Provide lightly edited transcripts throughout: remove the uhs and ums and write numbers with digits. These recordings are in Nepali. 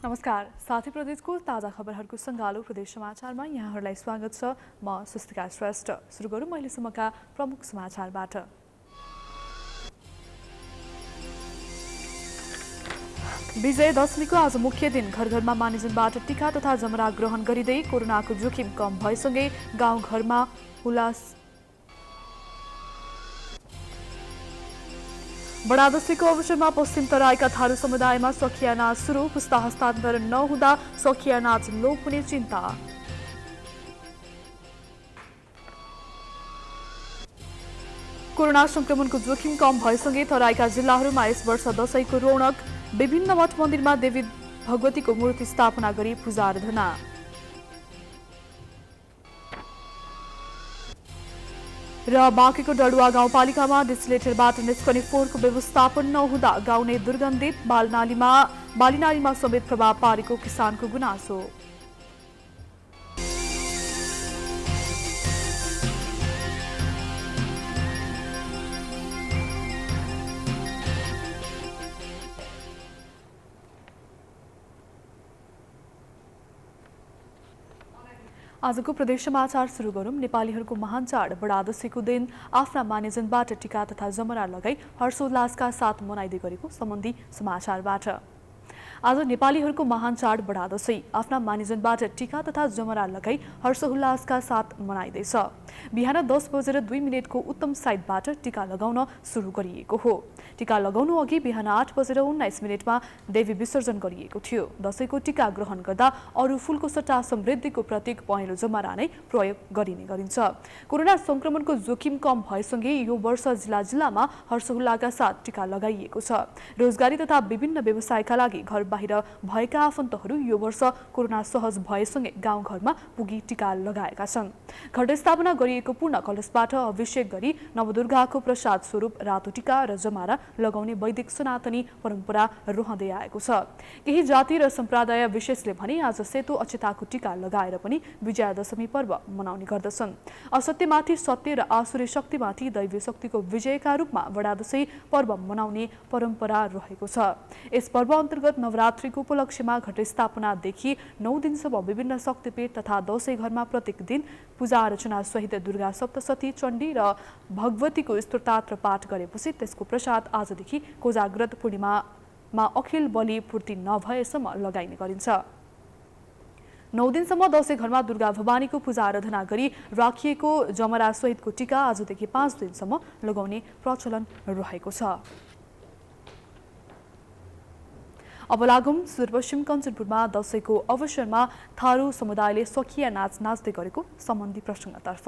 नमस्कार साथी प्रदेशको ताजा खबरहरूको सङ्गालो प्रदेश समाचारमा यहाँहरूलाई स्वागत छ। म सुस्तिका श्रेष्ठ। सुरु गरौँ अहिलेसम्मका प्रमुख समाचारबाट। विजय दशमीको आज मुख्य दिन घर घरमा मानिसजनबाट टीका तथा जमरा ग्रहण गरिँदै कोरोनाको जोखिम कम भएसँगै गाउँघरमा उल्लास। बडा दशैंको अवसरमा पश्चिम तराईका थारू समुदायमा सखिया नाच सुरु। पुस्ता हस्तान्तरण नहुँदा सखिया नाच लोप हुने चिन्ता। कोरोना संक्रमणको जोखिम कम भएसँगै तराईका जिल्लाहरूमा यस वर्ष दशैंको रौनक। विभिन्न मठ मन्दिरमा देवी भगवतीको मूर्ति स्थापना गरी पूजा आराधना। र बाँकेको डडुवा गाउँपालिकामा डिस्टिलेटरबाट निस्कने फोहोरको व्यवस्थापन नहुँदा गाउँ नै दुर्गन्धित। बालीनालीमा समेत प्रभाव पारेको किसानको गुनासो। आजको प्रदेश समाचार सुरु गरौँ। नेपालीहरूको महान चाड बडा दशैंको दिन आफ्ना मानिसजनबाट टीका तथा जमरा लगाई हर्षोल्लासका साथ मनाइदै गरेको सम्बन्धी समाचारबाट। आज नेपालीहरूको महान चाड बडा दशैं आफ्ना मानिसजनबाट टीका तथा जमरा लगाई हर्षोल्लासका साथ मनाइँदैछ। बिहान 10:02 को उत्तम साइतबाट टीका लगाउन सुरु गरिएको हो। टीका लगाउनु अघि बिहान 8:19 देवी विसर्जन गरिएको थियो। दशैंको टीका ग्रहण गर्दा अरू फूलको सट्टा समृद्धिको प्रतीक पहेँलो जमरा नै प्रयोग गरिने गरिन्छ। कोरोना संक्रमणको जोखिम कम भएसँगै यो वर्ष जिल्लामा हर्षोल्लासका साथ टीका लगाइएको छ। रोजगारी तथा विभिन्न व्यवसायका लागि घर बाहिर भएका आफन्तहरू यो वर्ष कोरोना सहज भएसँगै गाउँघरमा पुगी टीका लगाएका छन्। घटस्थापना गरिएको पूर्ण कलशबाट अभिषेक गरी नवदुर्गाको प्रसाद स्वरूप रातो टीका र जमारा लगाउने वैदिक सनातनी परम्परा रहँदै आएको छ। केही जाति र सम्प्रदाय विशेषले भने आज सेतो अक्षताको टीका लगाएर पनि विजयादशमी पर्व मनाउने गर्दछन्। असत्यमाथि सत्य र आसुरी शक्तिमाथि दैवी शक्तिको विजयका रूपमा बडा दशैं पर्व मनाउने परम्परा रहेको छ। यस पर्व अन्तर्गत नवरात्रिको उपलक्ष्यमा घटस्थापनादेखि 9 दिनसम्म विभिन्न शक्तिपीठ तथा दशैं घरमा प्रत्येक दिन पूजा अर्चना सहित दुर्गा सप्तशती, चण्डी र भगवतीको स्तोत्र पाठ गरेपछि त्यसको प्रसाद आजदेखि कोजाग्रत पूर्णिमामा अखिल बलि पूर्ति नभएसम्म लगाइने गरिन्छ। 9 दिनसम्म दशैं घरमा दुर्गा भवानीको पूजा आराधना गरी राखिएको जमरा सहितको टीका आजदेखि 5 दिनसम्म लगाउने प्रचलन रहेको छ। अब लागौं सुदूरपश्चिम कञ्चनपुरमा दशैंको अवसरमा थारू समुदायले सखिया नाच नाच्दै गरेको सम्बन्धी प्रसङ्गतर्फ।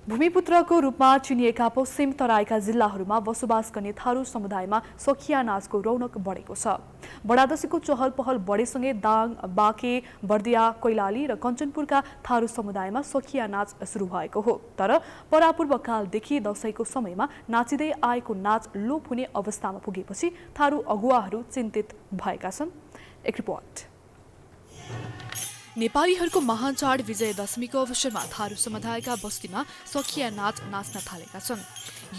भूमिपुत्रको रूपमा चिनिएका पश्चिम तराईका जिल्लाहरूमा बसोबास गर्ने थारू समुदायमा सखिया नाचको रौनक बढेको छ। बडा दशैंको चहल पहल बढेसँगै दाङ, बाँके, बर्दिया, कैलाली र कञ्चनपुरका थारू समुदायमा सखिया नाच सुरु भएको हो। तर परापूर्व कालदेखि दशैंको समयमा नाचिँदै आएको नाच लोप हुने अवस्थामा पुगेपछि थारू अगुवाहरू चिन्तित भएका छन्। एक रिपोर्ट। नेपालीहरूको महान चाड विजय दशमीको अवसरमा थारू समुदायका बस्तीमा सखिया नाच नाच्न थालेका छन्।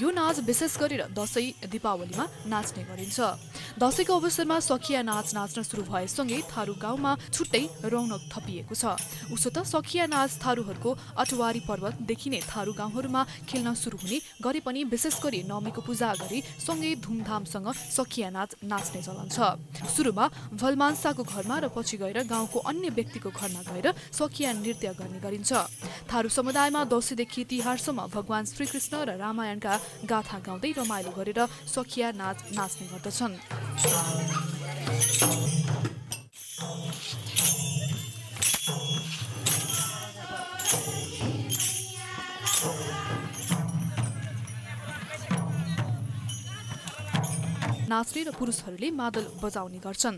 यो नाच विशेष गरेर दशैं दीपावलीमा नाच्ने गरिन्छ। दशैंको अवसरमा सखिया नाच नाच्न सुरु भएसँगै थारू गाउँमा छुट्टै रौनक थपिएको छ। उसो त सखिया नाच थारूहरूको अटवारी पर्वतदेखि नै थारू गाउँहरूमा खेल्न सुरु हुने गरे पनि विशेष गरी नवमीको पूजा गरी सँगै धुमधामसँग सखिया नाच नाच्ने चलन छ। सुरुमा भलमान्साको घरमा र पछि गएर गाउँको अन्य व्यक्तिको घरमा गएर सखिया नृत्य गर्ने गरिन्छ। थारू समुदायमा दशैंदेखि तिहारसम्म भगवान श्रीकृष्ण र रामायणका गाथा गाउँदै रमाइलो गरेर सखिया नाच नाच्ने गर्दछन्। नाच्ने र पुरुषहरूले मादल बजाउने गर्छन्।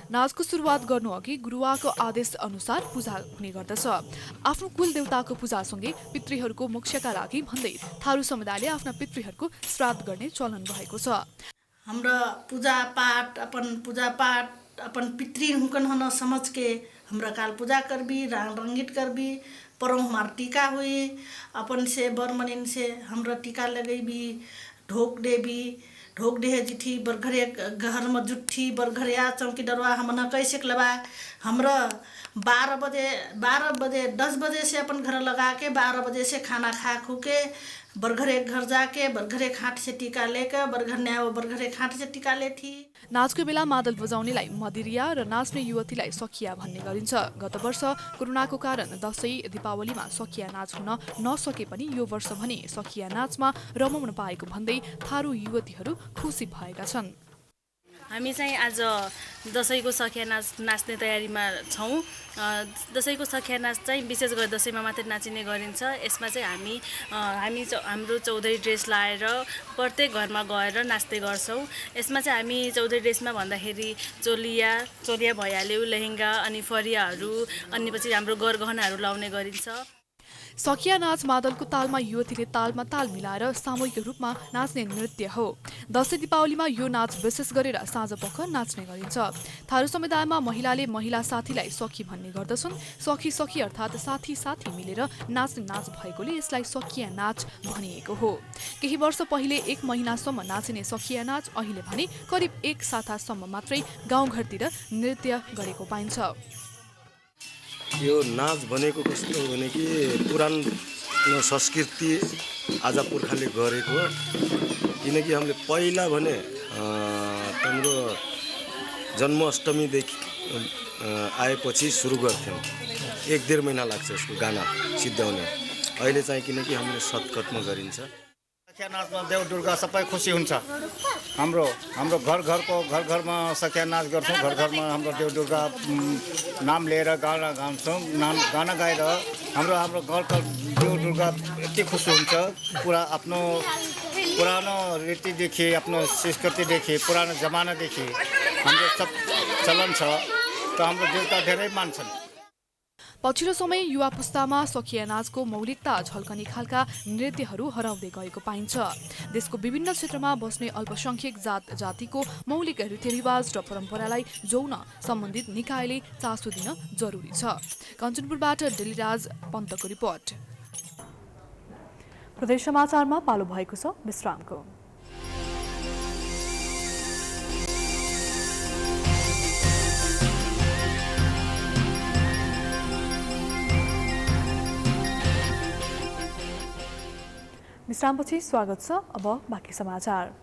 नाचको सुरुवात गर्नु अघि गुरुवाको आदेश अनुसार पूजा हुने गर्दछ। आफ्नो कुल देवताको पूजासँगै पितृहरूको मोक्षका लागि भन्दै थारू समुदायले आफ्ना पितृहरूको श्राद्ध गर्ने चलन रहेको छ। हमरा पूजा पाठ अपन पितृ हुकन हन समझ के हमरा काल पूजा करबी, रंगित करबी, परम हमार टीका हुई, अपन से बरमनिन से हमरा टीका लगेबी, ढोक देबी, ढोक डेहे जिठी बरघरे घर में जुठी बरघरिया चौकी डरवा हमन कैसे लबा हमरा 12 बजे 10 बजे से अपन घर लगा के 12 बजे से खाना खा खू के बरघरे घर जाके बरघरे खाट से टीका लेकर बरघर न्याय बरघरे खाट से टीका लेथी। नाचको बेला मादल बजाउनेलाई मदिरिया र नाच्ने युवतीलाई सखिया भन्ने गरिन्छ। गत वर्ष कोरोनाको कारण दशैं दीपावलीमा सखिया नाच हुन नसके पनि यो वर्ष भने सखिया नाचमा रमाउन पाएको भन्दै थारू युवतीहरू खुसी भएका छन्। हामी चाहिँ आज दशैंको सखिया नाच्ने तयारीमा छौँ। दशैंको सखिया नाच चाहिँ विशेष गरी दशैंमा मात्रै नाचिने गरिन्छ। यसमा चाहिँ हामी हाम्रो चौधरी ड्रेस लाएर प्रत्येक घरमा गएर नाच्दै गर्छौँ। यसमा चाहिँ हामी चौधरी ड्रेसमा भन्दाखेरि चोलिया भइहाल्यो, लेहेङ्गा अनि फरियाहरू अनि पछि हाम्रो गरगहनाहरू लाउने गरिन्छ। सखिया नाच मादलको तालमा युवतीले तालमा ताल मिलाएर सामूहिक रूपमा नाच्ने नृत्य हो। दशैं दीपावलीमा यो नाच विशेष गरेर साँझपख नाच्ने गरिन्छ। थारू समुदायमा महिलाले महिला साथीलाई सखी भन्ने गर्दछन्। सखी अर्थात् साथी मिलेर नाच्ने नाच भएकोले यसलाई सखिया नाच भनिएको हो। केही वर्ष पहिले 1 महिनासम्म नाचिने सखिया नाच अहिले भने करिब 1 सातासम्म मात्रै गाउँघरतिर नृत्य गरेको पाइन्छ। यो नाच भनेको कस्तो हो भने कि पुरानो संस्कृति आज पुर्खाले गरेको हो। किनकि हामीले पहिला भने हाम्रो जन्माष्टमीदेखि आएपछि सुरु गर्थ्यौँ। 1-1.5 महिना लाग्छ यसको गाना सिद्ध्याउने। अहिले चाहिँ किनकि हामीले सतकटमा गरिन्छ। सखिया नाचमा देव दुर्गा सबै खुसी हुन्छ। हाम्रो घरमा सखिया नाच गर्छौँ। घरमा हाम्रो देव दुर्गा नाम लिएर गाना गाउँछौँ। गाना गाएर हाम्रो घरको देव दुर्गा यति खुसी हुन्छ। पुरा आफ्नो पुरानो रीतिदेखि आफ्नो संस्कृतिदेखि पुरानो जमानादेखि हाम्रो सब चलन छ। त हाम्रो देवता धेरै मान्छन्। पछिल्लो समय युवा पुस्तामा सखिया नाचको मौलिकता झल्कने खालका नृत्यहरू हराउँदै गएको पाइन्छ। देशको विभिन्न क्षेत्रमा बस्ने अल्पसंख्यक जातिको मौलिक रीतिरिवाज र परम्परालाई जोड्न सम्बन्धित निकायले चासो दिन जरुरी छ। कञ्चनपुरबाट डेलिराज पन्तको रिपोर्ट। प्रदेश समाचारमा पालो भएको छ विश्रामको। विश्रामपछि स्वागत छ। अब बाँकी समाचार।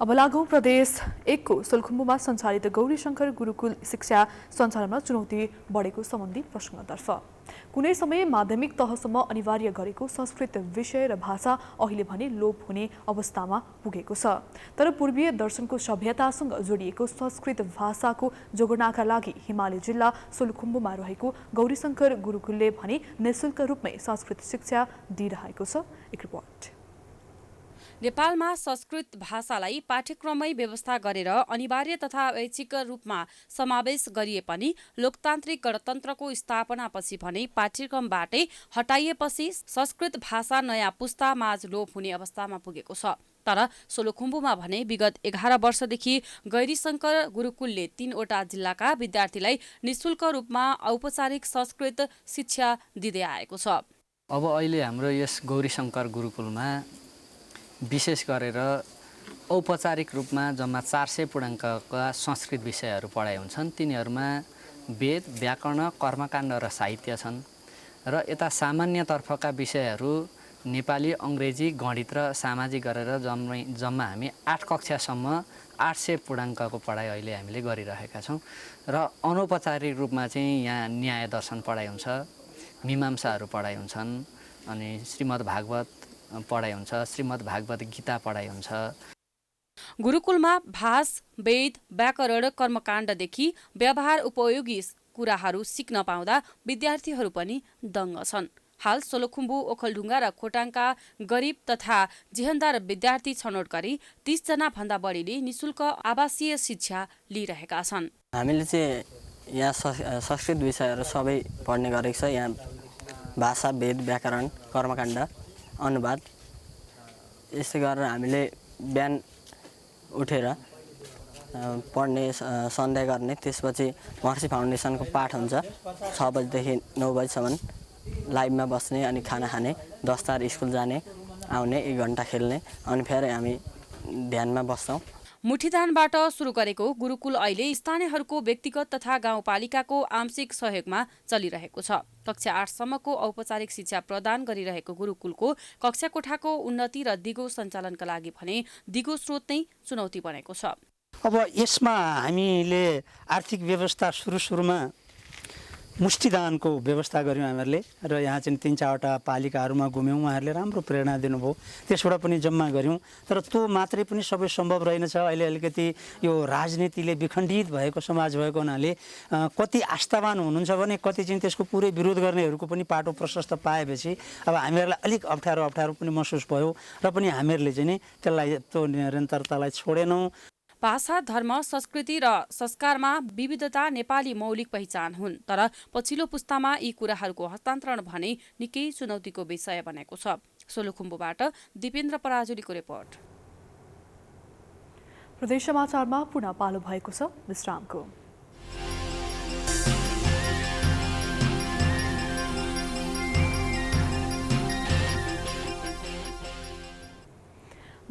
अब लागौं प्रदेश 1 को सोलुखुम्बुमा सञ्चालित गौरीशंकर गुरुकुल शिक्षा सञ्चालनमा चुनौती बढेको सम्बन्धी प्रसङ्गतर्फ। कुनै समय माध्यमिक तहसम्म अनिवार्य गरेको संस्कृत विषय र भाषा अहिले भने लोप हुने अवस्थामा पुगेको छ। तर पूर्वीय दर्शनको सभ्यतासँग जोडिएको संस्कृत भाषाको जोगाउनका लागि हिमाली जिल्ला सोलुखुम्बुमा रहेको गौरीशंकर गुरुकुलले भने निःशुल्क रूपमै संस्कृत शिक्षा दिइरहेको छ। एक रिपोर्ट। नेपालमा संस्कृत भाषालाई पाठ्यक्रममै व्यवस्था गरेर अनिवार्य तथा ऐच्छिक रूपमा समावेश गरिए पनि लोकतान्त्रिक गणतन्त्रको स्थापनापछि भने पाठ्यक्रमबाटै हटाइएपछि संस्कृत भाषा नयाँ पुस्तामाझ लोप हुने अवस्थामा पुगेको छ। तर सोलुखुम्बुमा भने विगत 11 वर्षदेखि गौरीशंकर गुरुकुलले 3वटा जिल्लाका विद्यार्थीलाई निःशुल्क रूपमा औपचारिक संस्कृत शिक्षा दिँदै आएको छ। अब अहिले हाम्रो यस गौरीशंकर गुरुकुलमा विशेष गरेर औपचारिक रूपमा जम्मा 400 पूर्णाङ्कका संस्कृत विषयहरू पढाइ हुन्छन्। तिनीहरूमा वेद, व्याकरण, कर्मकाण्ड र साहित्य छन्। र यता सामान्यतर्फका विषयहरू नेपाली, अङ्ग्रेजी, गणित र सामाजिक गरेर जम्मा हामी 8 कक्षासम्म 800 पूर्णाङ्कको पढाइ अहिले हामीले गरिरहेका छौँ। र अनौपचारिक रूपमा चाहिँ यहाँ न्याय दर्शन पढाइ हुन्छ, मीमांसाहरू पढाइ हुन्छन्, अनि श्रीमद् भागवत पढाइ हुन्छ, श्रीमद् भागवत गीता पढाइ हुन्छ। गुरुकुलमा भाष, वेद, व्याकरण, कर्मकाण्डदेखि व्यवहार उपयोगी कुराहरू सिक्न पाउँदा विद्यार्थीहरू पनि दङ्ग छन्। हाल सोलुखुम्बु, ओखलढुङ्गा र खोटाङका गरिब तथा जेहन्दार विद्यार्थी छनौट गरी 30 जना भन्दा बढीले निःशुल्क आवासीय शिक्षा लिइरहेका छन्। हामीले चाहिँ यहाँ संस्कृत विषयहरू सबै पढ्ने गरेको छ। यहाँ भाषा, वेद, व्याकरण, कर्मकाण्ड, अनुवाद यस्तै गरेर हामीले बिहान उठेर पढ्ने, सन्ध्या गर्ने, त्यसपछि महर्षि फाउन्डेसनको पाठ हुन्छ 6 बजेदेखि 9 बजेसम्म लाइभमा बस्ने, अनि खाना खाने, 10 तार स्कुल जाने, आउने, 1 घन्टा खेल्ने, अनि फेरि हामी ध्यानमा बस्छौँ। मुठीदानबाट सुरु गरेको गुरुकुल अहिले स्थानीयहरूको व्यक्तिगत तथा गाउँपालिकाको आंशिक सहयोगमा चलिरहेको छ। कक्षा 8 सम्मको औपचारिक शिक्षा प्रदान गरिरहेको गुरुकुलको कक्षा कोठाको उन्नति र दिगो सञ्चालनका लागि भने दिगो स्रोत नै चुनौती बनेको छ। अब यसमा हामीले आर्थिक व्यवस्था सुरुमा मुष्टिदानको व्यवस्था गऱ्यौँ हामीहरूले र यहाँ चाहिँ 3-4वटा पालिकाहरूमा घुम्यौँ। उहाँहरूले राम्रो प्रेरणा दिनुभयो, त्यसबाट पनि जम्मा गऱ्यौँ। तर त्यो मात्रै पनि सबै सम्भव रहेनछ। अहिले अलिकति यो राजनीतिले विखण्डित भएको समाज भएको हुनाले कति आस्थावान हुनुहुन्छ भने कति चाहिँ त्यसको पुरै विरोध गर्नेहरूको पनि पाटो प्रशस्त पाएपछि अब हामीहरूलाई अलिक अप्ठ्यारो पनि महसुस भयो र पनि हामीहरूले चाहिँ नि त्यसलाई त्यो निरन्तरतालाई छोडेनौँ। भाषा, धर्म, संस्कृति र संस्कारमा विविधता नेपाली मौलिक पहिचान हुन्, तर पछिल्लो पुस्तामा यी कुराहरूको हस्तान्तरण भने निकै चुनौतीको विषय बनेको छ। सोलुखुम्बुबाट दिपेन्द्र पराजुलीको रिपोर्ट। प्रदेश समाचारमा पुनः पालो भएको छ विश्रामको।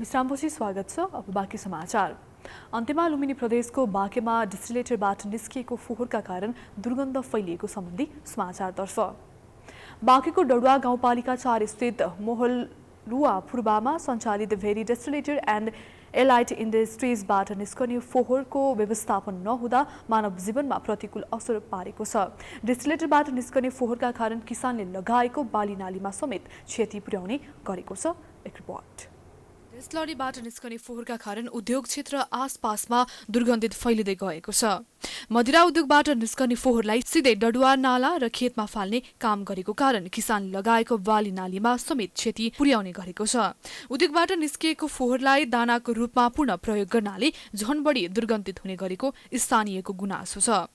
विश्रामपछि स्वागत छ। अब बाँकी समाचार। अन्त्यमा लुम्बिनी प्रदेशको बाँकेमा डिस्टिलेटरबाट निस्किएको फोहोरका कारण दुर्गन्ध फैलिएको सम्बन्धी समाचारतर्फ। बाँकेको डडुवा गाउँपालिका 4 स्थित मोहलरुवा फुर्बामा सञ्चालित भेरी डिस्टिलेटर एन्ड एलाइट इन्डस्ट्रिजबाट निस्कने फोहोरको व्यवस्थापन नहुँदा मानव जीवनमा प्रतिकूल असर पारेको छ। डिस्टिलेटरबाट निस्कने फोहोरका कारण किसानले लगाएको बाली नालीमा समेत क्षति पुर्याउने गरेको छ। एक रिपोर्ट। डिस्टिलरीबाट निस्कने फोहोरका कारण उद्योग क्षेत्र आसपासमा दुर्गन्धित फैलिँदै गएको छ। मदिरा उद्योगबाट निस्कने फोहोरलाई सिधै डडुवा नाला र खेतमा फाल्ने काम गरेको कारण किसान लगाएको बाली नालीमा समेत क्षति पुर्याउने गरेको छ। उद्योगबाट निस्किएको फोहोरलाई दानाको रूपमा पुनः प्रयोग गर्नाले झन बढी दुर्गन्धित हुने गरेको स्थानीयको गुनासो छ।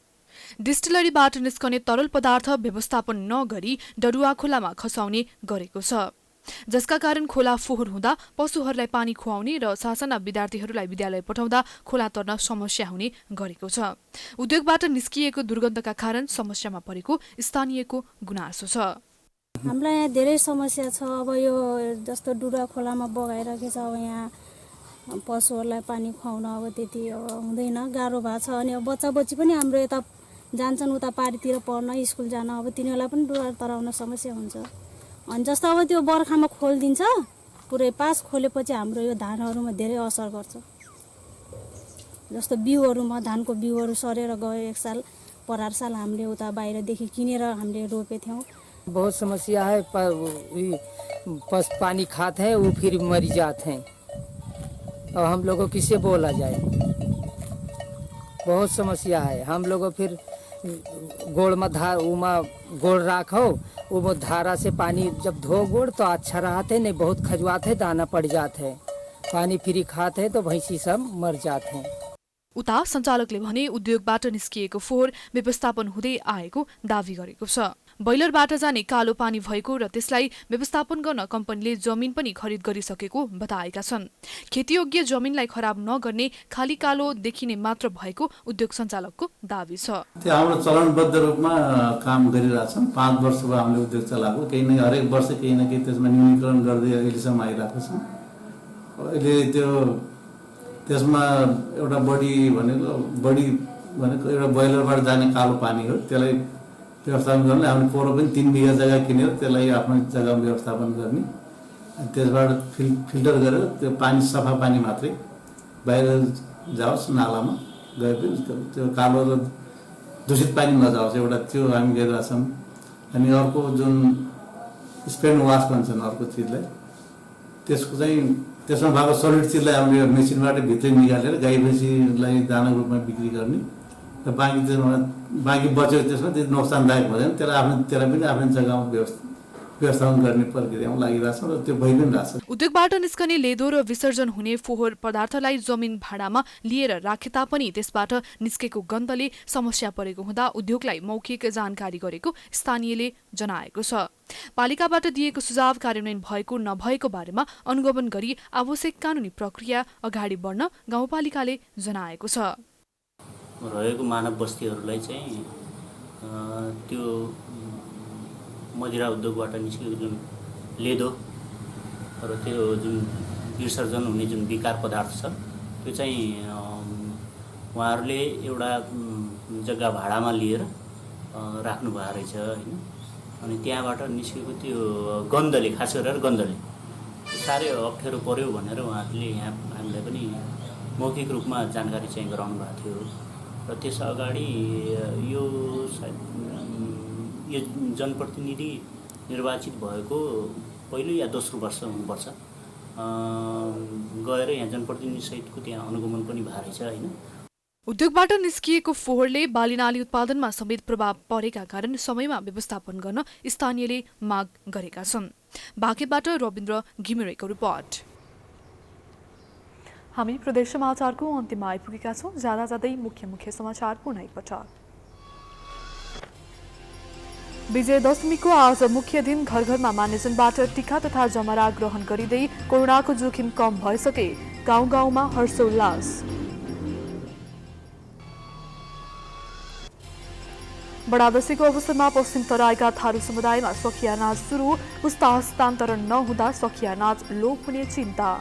डिस्टिलरीबाट निस्कने तरल पदार्थ व्यवस्थापन नगरी डडुवा खोलामा खसाउने गरेको छ, जसका कारण खोला फोहोर हुँदा पशुहरूलाई पानी खुवाउने र सासाना विद्यार्थीहरूलाई विद्यालय पठाउँदा खोला तर्न समस्या हुने गरेको छ। उद्योगबाट निस्किएको दुर्गन्धका कारण समस्यामा परेको स्थानीयको गुनासो छ। हामीलाई यहाँ धेरै समस्या छ। अब यो जस्तो डुडा खोलामा बगाइरहेको छ, अब यहाँ पशुहरूलाई पानी खुवाउन अब त्यति हुँदैन, गाह्रो भएको छ। अनि अब बच्चा बच्ची पनि हाम्रो यता जान्छन् उता पारीतिर पढ्न, स्कुल जान, अब तिनीहरूलाई पनि डुडा तराउन समस्या हुन्छ। अनि जस्तो अब त्यो बर्खामा खोलिदिन्छ, पुरै पास खोलेपछि हाम्रो यो धानहरूमा धेरै असर गर्छ। जस्तो बिउहरूमा धानको बिउहरू सरेर गयो। एक साल परार साल हामीले उता बाहिरदेखि किनेर हामीले रोपे थियौँ। बहुत समस्या है, पस पानी खाते हैं वो फिर मर जाते हैं। और हम लोग को किससे बोला जाए, बहुत समस्या है। हम लोग फिर गोड़ में गोड़ राखो, वो धारा से पानी जब धो गोड़ तो अच्छा रहते, नहीं बहुत खजवाते, दाना पड़ जाते, पानी फ्री खाते तो भैंसी सब मर जाते हैं। उता सञ्चालकले भने उद्योगबाट निस्किएको फोहोर व्यवस्थापन हुँदै आएको दावी गरेको छ। बैलरबाट जाने कालो पानी भएको र त्यसलाई व्यवस्थापन गर्न कम्पनीले जमिन पनि खरिद गरिसकेको बताएका छन्। खेतीयोग्य जमिनलाई खराब नगर्ने खाली कालो देखिने मात्र भएको उद्योग सञ्चालकको दावी छ। हाम्रो चलनबद्ध रूपमा काम गरिरहेछौँ। 5 वर्ष भयो हामीले उद्योग चलाएको, केही न हरेक वर्ष केही न केही त्यसमा न्यूनीकरण गर्दै अहिलेसम्म आइरहेको छौँ। अहिले त्यसमा एउटा बढी भनेको एउटा बोइलरबाट जाने कालो पानी हो, त्यसलाई व्यवस्थापन गर्नलाई हामीले पोहोर पनि 3 बिघा जग्गा किनेर त्यसलाई आफ्नो जग्गामा व्यवस्थापन गर्ने, त्यसबाट फिल्टर गरेर त्यो पानी सफा पानी मात्रै बाहिर जाओस्, नालामा गएपछि त्यो कालो र दूषित पानी नजाओस्, एउटा त्यो हामी गरिरहेछौँ। अनि अर्को जुन स्पेन वास भन्छन् अर्को चिजलाई, त्यसमा भएको सलिड चिजलाई हामीले मेसिनबाट भित्रै निकालेर गाई भैँसीलाई दानाको रूपमा बिक्री गर्ने र बाँकी बच्यो त्यसमा त्यो नोक्सानदायक हुँदैन, त्यसलाई पनि आफ्नो जग्गामा व्यवस्थापन गर्ने प्रक्रियामा लागिरहेछ र त्यो भइ पनि रहेछ। उद्योगबाट निस्कने लेदो र विसर्जन हुने फोहोर पदार्थलाई जमिन भाडामा लिएर राखे तापनि त्यसबाट निस्केको गन्धले समस्या परेको हुँदा उद्योगलाई मौखिक जानकारी गरेको स्थानीयले जनाएको छ। पालिकाबाट दिएको सुझाव कार्यान्वयन भएको नभएको बारेमा अनुगमन गरी आवश्यक कानुनी प्रक्रिया अगाडि बढ्न गाउँपालिकाले जनाएको छ। रहेको मानव बस्तीहरूलाई चाहिँ त्यो मदिरा उद्योगबाट निस्केको जुन लेदो र त्यो जुन विसर्जन हुने जुन विकार पदार्थ छ त्यो चाहिँ उहाँहरूले एउटा जग्गा भाडामा लिएर राख्नु भएको रहेछ होइन। अनि त्यहाँबाट निस्केको त्यो गन्धले, खास गरेर गन्धले साह्रै अप्ठ्यारो पर्यो भनेर उहाँहरूले यहाँ हामीलाई पनि मौखिक रूपमा जानकारी चाहिँ गराउनु भएको थियो। र त्यस अगाडि यो जनप्रतिनिधि निर्वाचित भएको पहिलो या दोस्रो वर्ष हुनुपर्छ, गएर यहाँ जनप्रतिनिधि सहितको त्यहाँ अनुगमन पनि भएको रहेछ होइन। उद्योगबाट निस्किएको फोहोरले बालीनाली उत्पादनमा समेत प्रभाव परेका कारण समयमा व्यवस्थापन गर्न स्थानीयले माग गरेका छन्। बाँकेबाट रविन्द्र घिमिरेको रिपोर्ट। हामी प्रदेश समाचारको अन्त्यमा आइपुगेका छौँ। जाँदा जाँदै मुख्य समाचार पुनः एकपटक। विजय दशमीको आज मुख्य दिन घर घरमा मानिसजनबाट टीका तथा जमरा ग्रहण गरिँदै कोरोनाको जोखिम कम भइसके गाउँ गाउँमा हर्षोल्लास। बडा दशैंको अवसरमा पश्चिम तराईका थारू समुदायमा सखिया नाच सुरु, पुस्ता हस्तान्तरण नहुँदा सखिया नाच लोप हुने चिन्ता।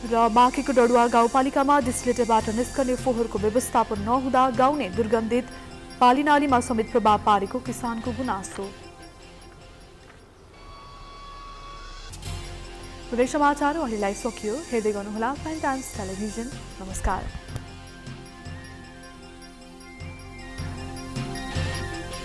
र बाँकेको डडुवा गाउँपालिकामा डिस्टिलेटरबाट निस्कने फोहोरको व्यवस्थापन नहुँदा गाउने दुर्गन्धित पालीनालीमा समेत प्रभाव पारेको किसानको गुनासो। प्रदेश समाचार अहिलेलाई सकियो। हेर्दै गर्नुहोला प्राइम टाइम्स टेलिभिजन। नमस्कार।